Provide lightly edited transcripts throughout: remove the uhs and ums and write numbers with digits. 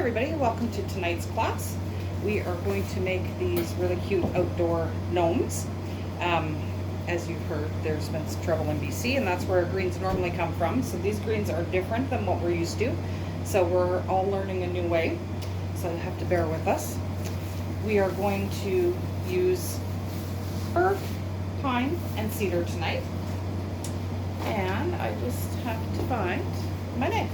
everybody, welcome to tonight's class. We are going to make these really cute outdoor gnomes. As you've heard, there's been some trouble in BC, and that's where our greens normally come from. So these greens are different than what we're used to. So we're all learning a new way. So you have to bear with us. We are going to use fir, pine, and cedar tonight. And I just have to find my knife.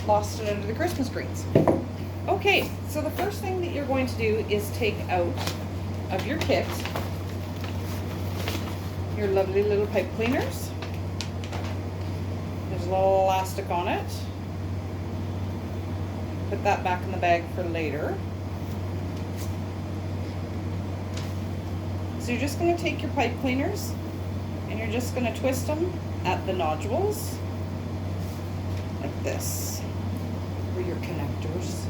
Lost it under the Christmas greens. Okay, so the first thing that you're going to do is take out of your kit your lovely little pipe cleaners. There's a little elastic on it. Put that back in the bag for later. So you're just going to take your pipe cleaners and you're just going to twist them at the nodules like this. Your connectors.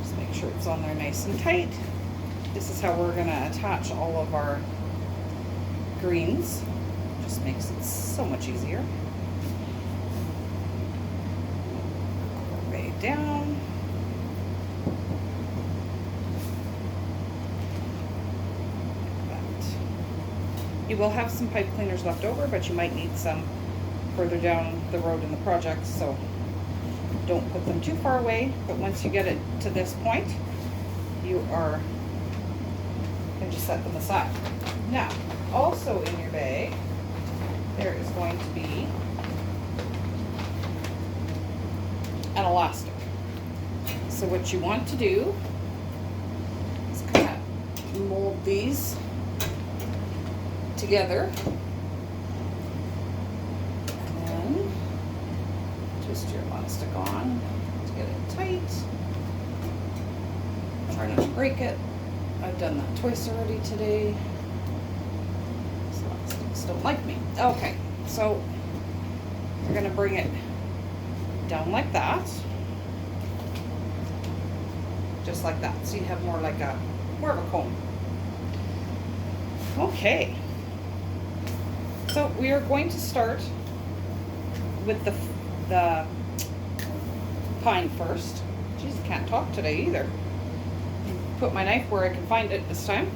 Just make sure it's on there nice and tight. This is how we're going to attach all of our greens. Just makes it so much easier. Way down. Like that. You will have some pipe cleaners left over, but you might need some further down the road in the project, so don't put them too far away, but once you get it to this point, you are going to set them aside. Now, also in your bag, there is going to be an elastic. So what you want to do is kind of mold these together. Twist your elastic on to get it tight. Try not to break it. I've done that twice already today. These elastics don't like me. Okay, so we're going to bring it down like that. Just like that. So you have more of a cone. Okay. So we are going to start with the pine first. Jeez, I can't talk today either. Put my knife where I can find it this time.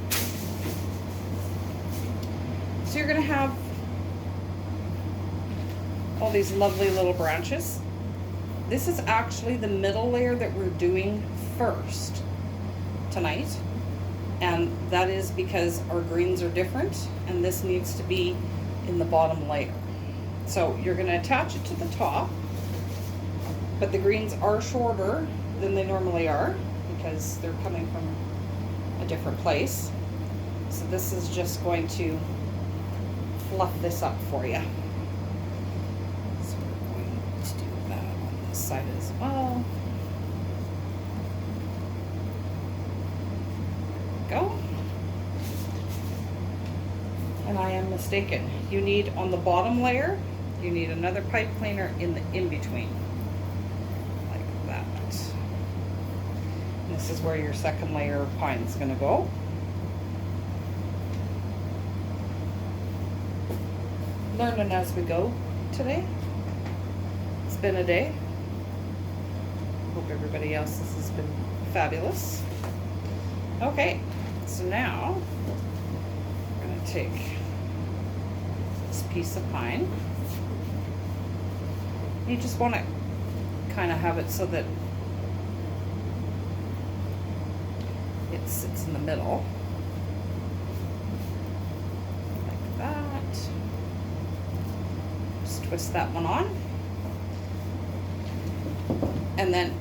So you're going to have all these lovely little branches. This is actually the middle layer that we're doing first tonight. And that is because our greens are different and this needs to be in the bottom layer. So you're going to attach it to the top, but the greens are shorter than they normally are because they're coming from a different place. So this is just going to fluff this up for you. So we're going to do that on this side as well. There we go. And I am mistaken. You need on the bottom layer, you need another pipe cleaner in the in-between, like that. And this is where your second layer of pine is going to go. Learning as we go today. It's been a day. Hope everybody else's has been fabulous. Okay, so now we're going to take this piece of pine. You just want to kind of have it so that it sits in the middle, like that. Just twist that one on. And then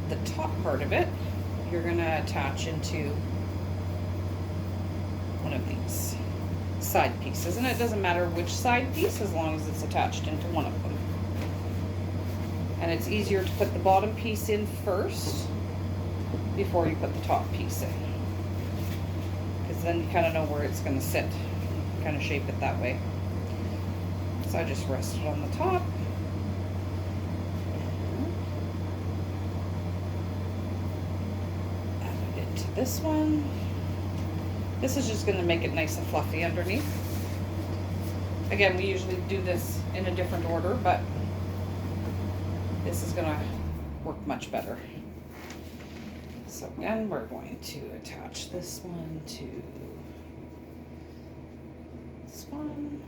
the top part of it, you're going to attach into one of these side pieces. And it doesn't matter which side piece as long as it's attached into one of them. And it's easier to put the bottom piece in first before you put the top piece in. Because then you kind of know where it's going to sit. Kind of shape it that way. So I just rest it on the top. Add it into this one. This is just going to make it nice and fluffy underneath. Again, we usually do this in a different order, but this is gonna work much better. So again, we're going to attach this one to this one.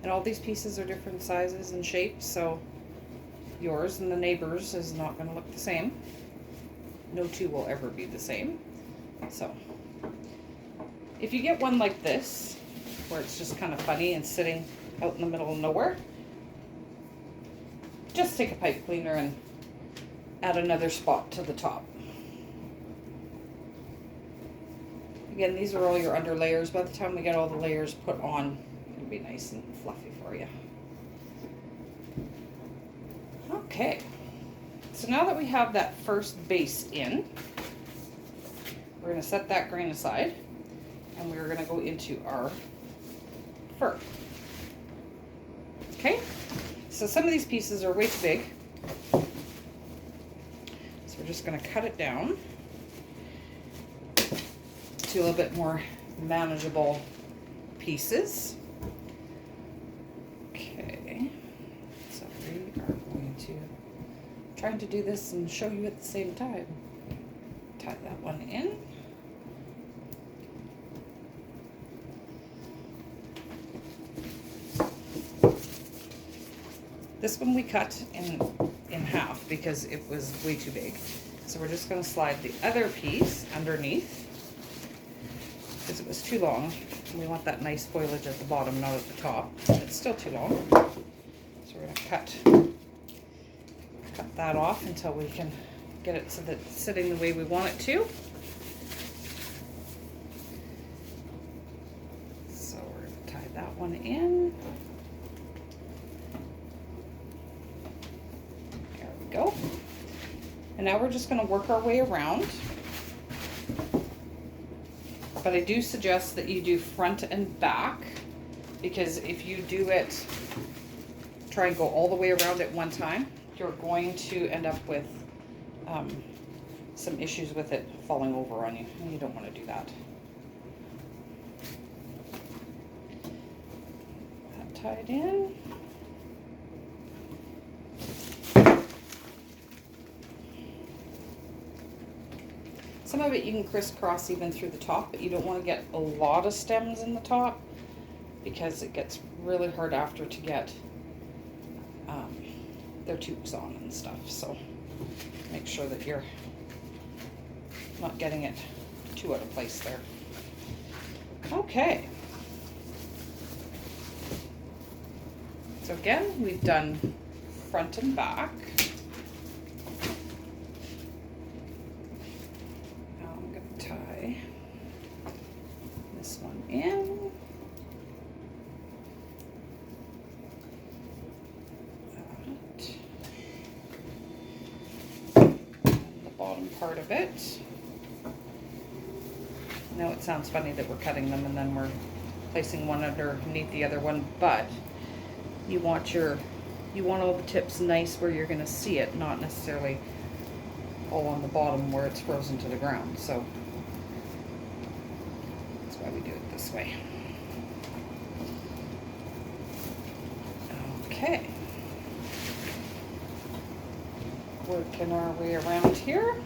And all these pieces are different sizes and shapes, so yours and the neighbor's is not gonna look the same. No two will ever be the same. So if you get one like this, where it's just kind of funny and sitting out in the middle of nowhere, just take a pipe cleaner and add another spot to the top. Again, these are all your under layers. By the time we get all the layers put on, it'll be nice and fluffy for you. Okay, so now that we have that first base in, we're going to set that grain aside, and we're going to go into our fur. Okay, so some of these pieces are way too big. We're just going to cut it down to a little bit more manageable pieces. Okay, so we are going to trying to do this and show you at the same time. Tie that one in. This one we cut in half because it was way too big. So we're just going to slide the other piece underneath because it was too long. We want that nice foliage at the bottom, not at the top. It's still too long. So we're going to cut that off until we can get it so that it's sitting the way we want it to. So we're going to tie that one in. Go. And now we're just going to work our way around. But I do suggest that you do front and back, because if you do it, try and go all the way around at one time, you're going to end up with some issues with it falling over on you, and you don't want to do that. That tied in. Some of it you can crisscross even through the top, but you don't want to get a lot of stems in the top because it gets really hard after to get their tubes on and stuff. So make sure that you're not getting it too out of place there. Okay. So again, we've done front and back. In. The bottom part of it. I know it sounds funny that we're cutting them and then we're placing one underneath the other one, but you want all the tips nice where you're going to see it, not necessarily all on the bottom where it's frozen to the ground. So why we do it this way. Okay. Working our way around here.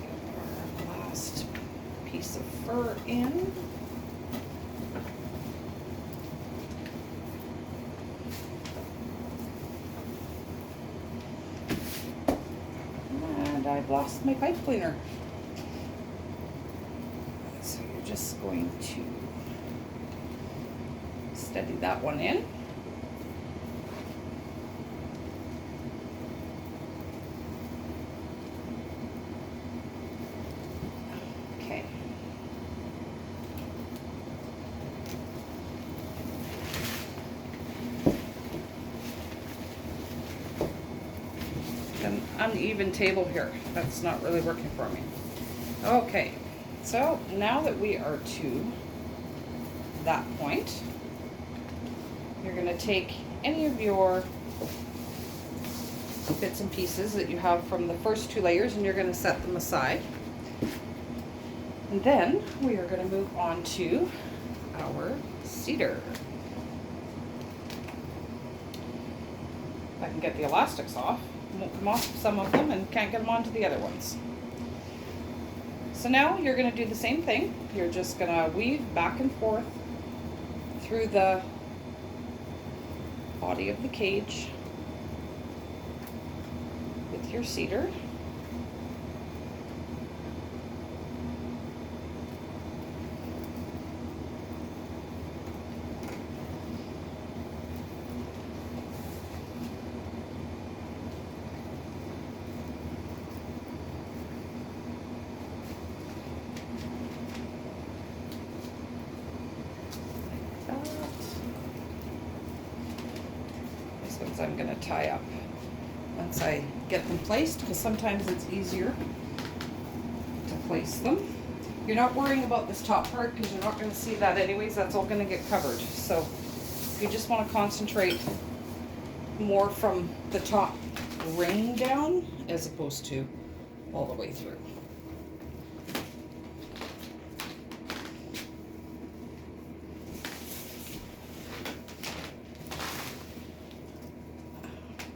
Get our last piece of fur in. I've lost my pipe cleaner. So you're just going to steady that one in. Okay. An uneven table here. That's not really working for me. Okay, so now that we are to that point, you're going to take any of your bits and pieces that you have from the first two layers and you're going to set them aside. And then we are going to move on to our cedar. If I can get the elastics off, won't come off some of them and can't get them onto the other ones. So now you're going to do the same thing. You're just going to weave back and forth through the body of the cage with your cedar. These ones I'm going to tie up once I get them placed, because sometimes it's easier to place them. You're not worrying about this top part because you're not going to see that anyways. That's all going to get covered. So you just want to concentrate more from the top ring down as opposed to all the way through.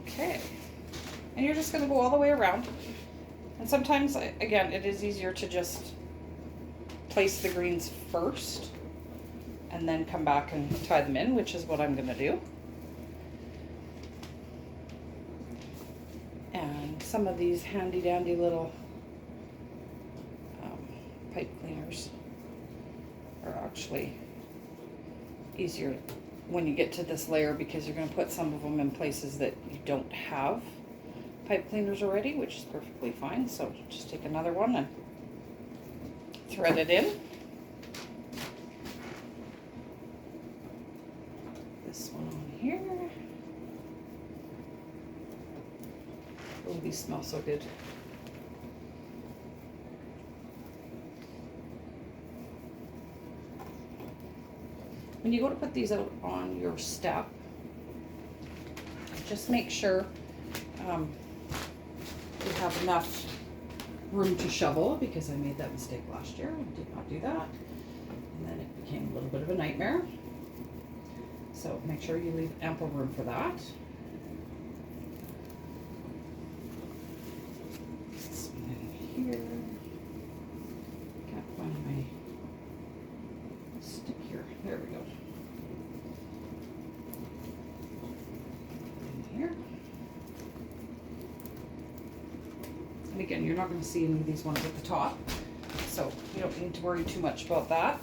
Okay, and you're just going to go all the way around. And sometimes, again, it is easier to just place the greens first and then come back and tie them in, which is what I'm going to do. And some of these handy dandy little pipe cleaners are actually easier when you get to this layer, because you're going to put some of them in places that you don't have pipe cleaners already, which is perfectly fine. So just take another one and thread it in. This one on here. Oh, these smell so good. When you go to put these out on your step, just make sure you have enough room to shovel, because I made that mistake last year. I did not do that. And then it became a little bit of a nightmare. So make sure you leave ample room for that. This one in here. Can't find my stick here. There we go. In here. And again, you're not going to see any of these ones at the top, so you don't need to worry too much about that.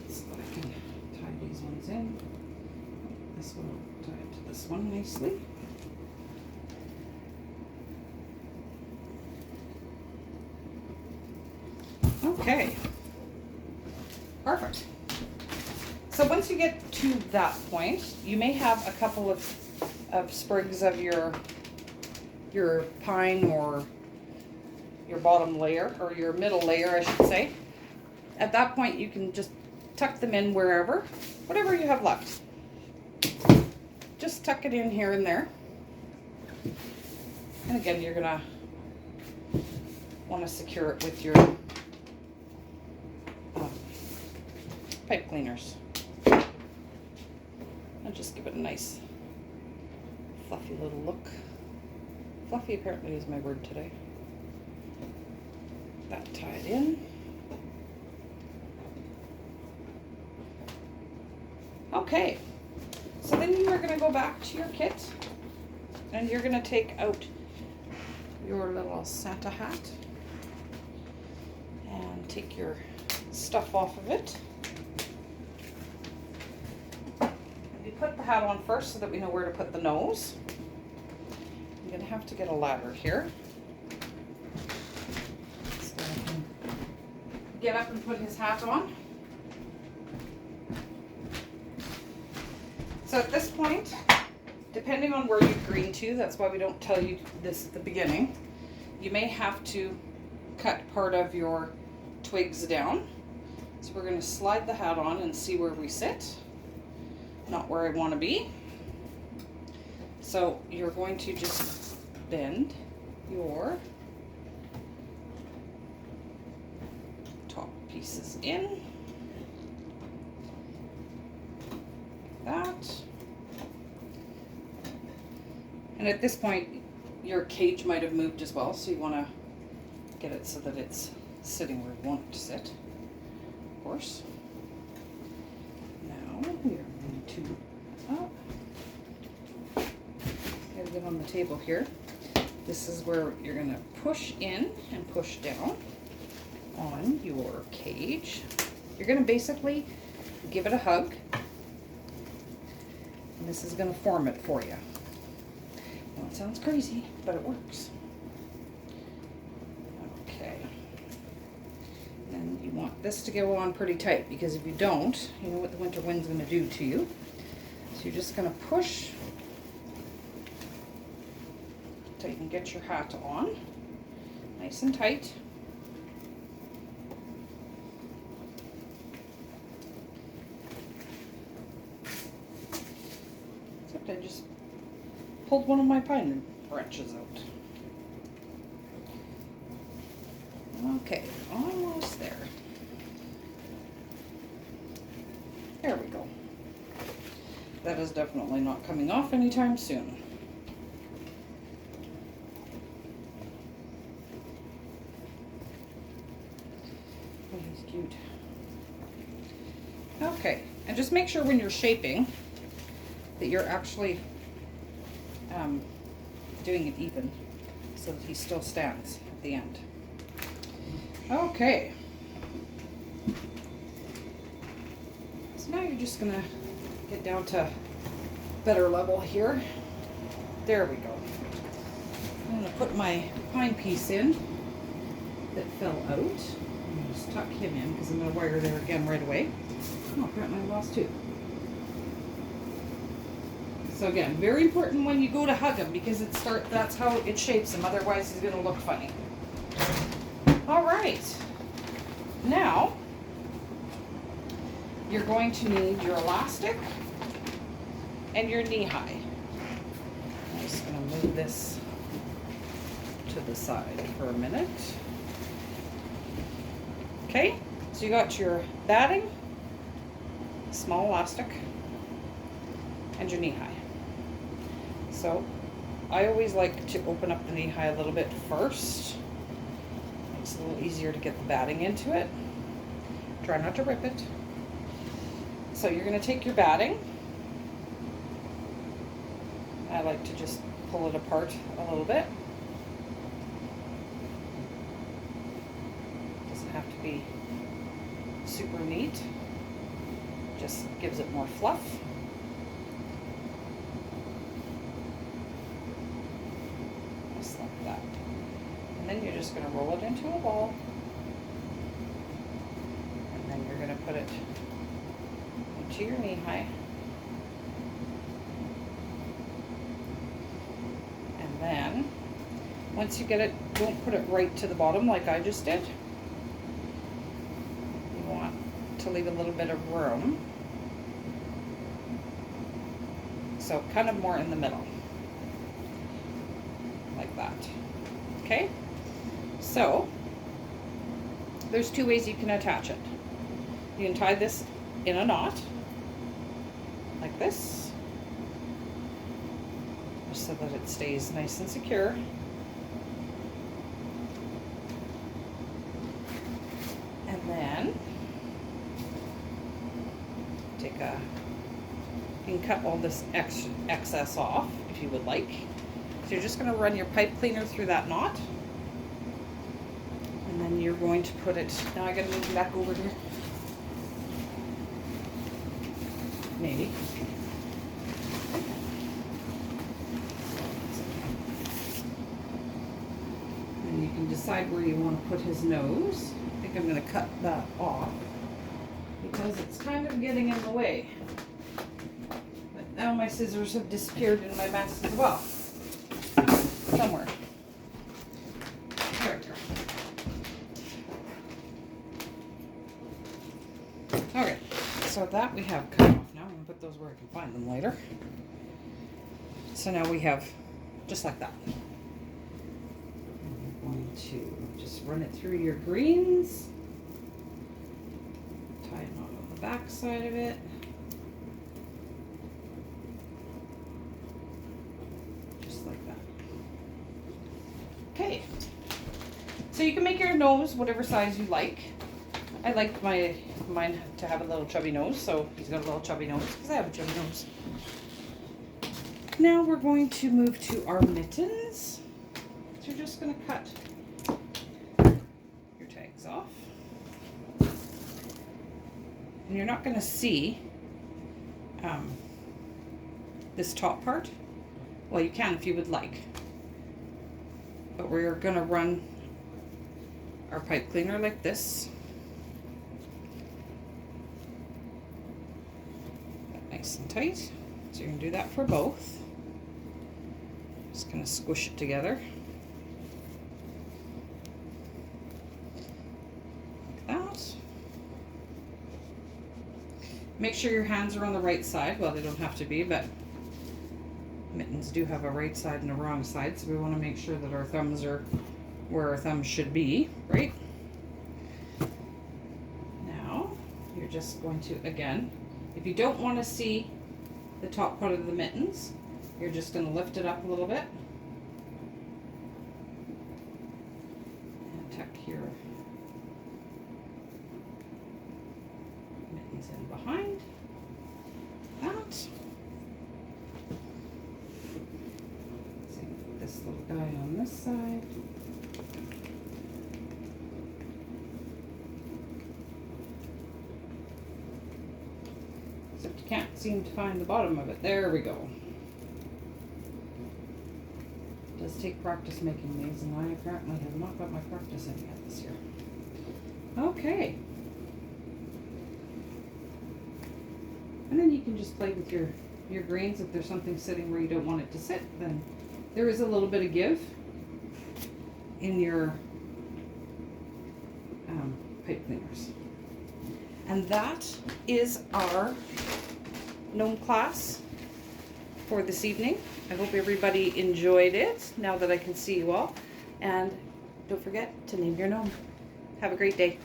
So I can tie these ones in. This one will tie it to this one nicely. Okay, perfect. So once you get to that point, you may have a couple of sprigs of your pine, or your bottom layer, or your middle layer, I should say. At that point, you can just tuck them in wherever, whatever you have left. Just tuck it in here and there. And again, you're gonna want to secure it with your pipe cleaners. And just give it a nice fluffy little look. Fluffy apparently is my word today. That tied in. Okay, so then you are going to go back to your kit, and you're going to take out your little Santa hat and take your stuff off of it. You put the hat on first so that we know where to put the nose. I'm going to have to get a ladder here so I can get up and put his hat on. So at this point, depending on where you've greened to, that's why we don't tell you this at the beginning, you may have to cut part of your twigs down. So we're going to slide the hat on and see where we sit. Not where I want to be. So you're going to just bend your top pieces in, like that. And at this point, your cage might have moved as well, so you want to get it so that it's sitting where you want it to sit, of course. Now we are going to gotta get on the table here. This is where you're going to push in and push down on your cage. You're going to basically give it a hug, and this is going to form it for you. Well, it sounds crazy, but it works. Okay. And you want this to go on pretty tight, because if you don't, you know what the winter wind's going to do to you. So you're just going to push so you can get your hat on nice and tight. Except I just pulled one of my pine branches out. Okay, almost there. There we go. That is definitely not coming off anytime soon. Oh, he's cute. Okay, and just make sure when you're shaping that you're actually doing it even so that he still stands at the end. Okay. So now you're just gonna get down to better level here. There we go. I'm gonna put my pine piece in that fell out. I'm gonna just tuck him in because I'm gonna wire there again right away. Oh, apparently I lost two. So again, very important when you go to hug him, because that's how it shapes him. Otherwise he's gonna look funny. All right. Now you're going to need your elastic and your knee high. I'm just gonna move this to the side for a minute. Okay, so you got your batting, small elastic, and your knee high. So I always like to open up the knee high a little bit first. Makes it a little easier to get the batting into it. Try not to rip it. So you're going to take your batting. I like to just pull it apart a little bit. Doesn't have to be super neat. Just gives it more fluff. Just like that. And then you're just going to roll it into a ball. And then you're going to put it into your knee high. And then, once you get it, don't put it right to the bottom like I just did. You want to leave a little bit of room. So kind of more in the middle. Like that. Okay? So, there's two ways you can attach it. You can tie this in a knot, like this, just so that it stays nice and secure. And then, you can cut all this excess off if you would like. So you're just going to run your pipe cleaner through that knot. And then you're going to put it, now I got to move it back over here. Maybe. And you can decide where you want to put his nose. I think I'm going to cut that off because it's kind of getting in the way. But now my scissors have disappeared in my mess as well. Somewhere. There we go. Okay, so that we have cut off. Now I'm going to put those where I can find them later. So now we have just like that. And you're going to just run it through your greens. Tie a knot on the back side of it. Just like that. Okay. So you can make your nose whatever size you like. I like mine to have a little chubby nose, so he's got a little chubby nose because I have a chubby nose. Now we're going to move to our mittens. So you're just going to cut your tags off. And you're not going to see this top part. Well, you can if you would like. But we're going to run our pipe cleaner like this. Nice and tight. So you're going to do that for both. Just going to squish it together. Like that. Make sure your hands are on the right side. Well, they don't have to be, but mittens do have a right side and a wrong side, so we want to make sure that our thumbs are where our thumbs should be, right? Now, you're just going to, again, if you don't want to see the top part of the mittens, you're just going to lift it up a little bit and tuck your mittens in behind that. So put this little guy on this side. Except you can't seem to find the bottom of it. There we go. It does take practice making these, and I apparently have not got my practice in yet this year. Okay. And then you can just play with your greens. If there's something sitting where you don't want it to sit, then there is a little bit of give in your pipe cleaners. And that is our gnome class for this evening. I hope everybody enjoyed it now that I can see you all. And don't forget to name your gnome. Have a great day.